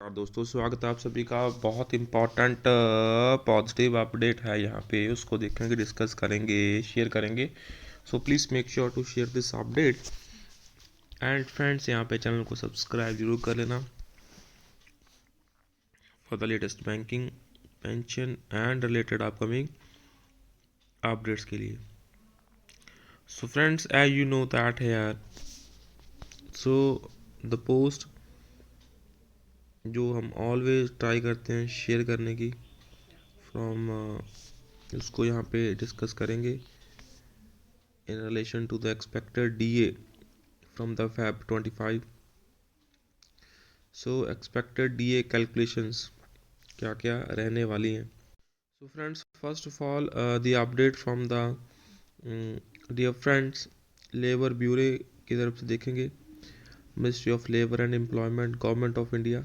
और दोस्तों स्वागत है आप सभी का। बहुत इम्पोर्टेंट पॉजिटिव अपडेट है यहाँ पे, उसको देखेंगे, डिस्कस करेंगे, शेयर करेंगे। So please make sure to share this update and friends, यहाँ पे चैनल को सब्सक्राइब जरूर कर लेना for the latest banking, pension and related upcoming updates के लिए। So friends, as you know that है, सो द पोस्ट जो हम ऑलवेज ट्राई करते हैं शेयर करने की फ्रॉम, उसको यहाँ पे डिस्कस करेंगे in relation to the expected DA from the Feb 25. So expected DA calculations क्या क्या रहने वाली हैं. So friends, first of all, the update from the dear friends, labour bureau की तरफ से देखेंगे. Ministry of labour and employment, government of India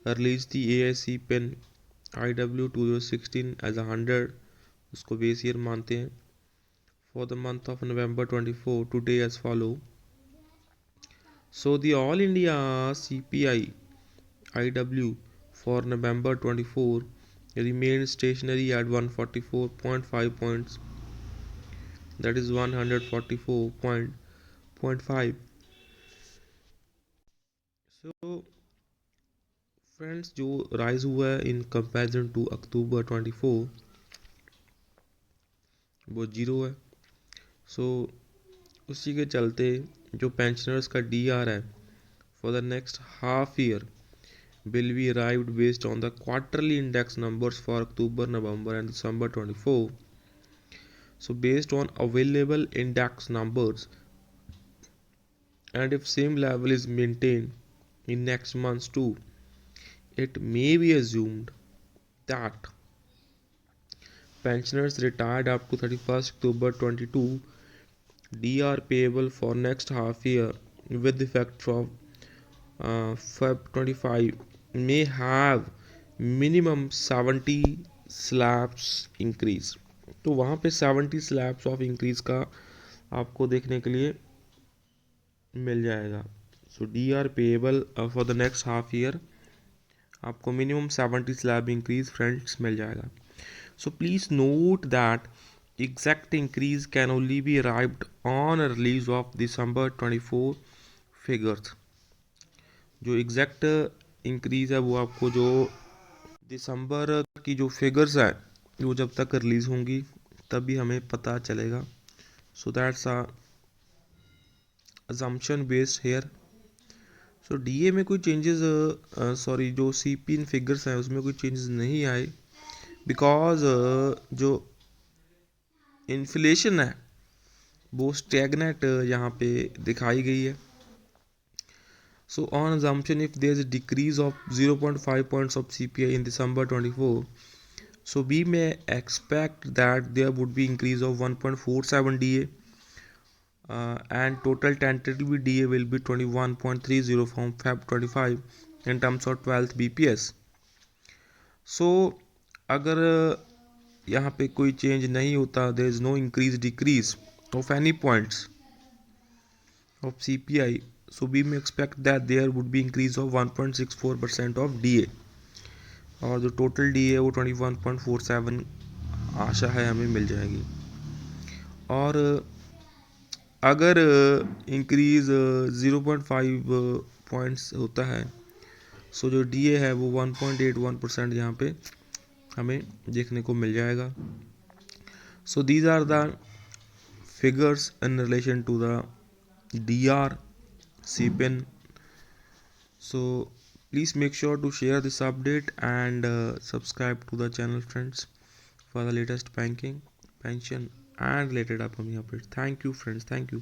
release दी AIC पेन IW 2016 एज 100, उसको बेस ईयर मानते हैं. For the month of November 24 today as follow. So the All India CPI IW for November 24 remained stationary at 144.5 points, that is 144.5. So friends, जो rise हुआ है in comparison to October 24 वो zero है. सो उसी के चलते जो पेंशनर्स का DR है for the next half year will be arrived based on the quarterly index numbers for October, November and December 24. So based on available index numbers, and if same level is maintained in next months too, it may be assumed that pensioners retired up to 31st October 22 DR payable for next half year with effect from Feb 25 may have minimum 70 slabs increase. तो वहाँ पे 70 slabs of increase का आपको देखने के लिए मिल जाएगा. So DR payable for the next half year आपको मिनिमम 70 स्लैब इंक्रीज फ्रेंड्स मिल जाएगा. So please note that exact increase can only be arrived on release of December 24 figures. जो एग्जैक्ट इंक्रीज है वो आपको जो दिसंबर की जो फिगर्स है वो जब तक रिलीज़ होंगी तभी हमें पता चलेगा. So that's assumption based here. So DA में कोई चेंजेस, सॉरी जो CP इन फिगर्स हैं उसमें कोई चेंजेस नहीं आए, बिकॉज जो इन्फ्लेशन है वो स्टैग्नेट यहाँ पे दिखाई गई है. So on assumption, if there is a decrease of 0.5 points of CPI in December 24, so we may expect that there would be increase of 1.47 DA, and total tentative DA will be 21.30 from Feb 25 in terms of 12th BPS. So अगर यहाँ पे कोई change नहीं होता, there is no increase decrease of any points of CPI, so we may expect that there would be increase of 1.64% of DA, और जो total DA है वो 21.47 आशा है हमें मिल जाएगी. और अगर इंक्रीज 0.5 पॉइंट्स होता है, सो जो DA है वो 1.81% यहाँ पे हमें देखने को मिल जाएगा. So these are the figures in relation to the DR CPIN. So please make sure to share this update and subscribe to the channel friends for the latest banking, pension and related upcoming updates. Thank you friends, thank you.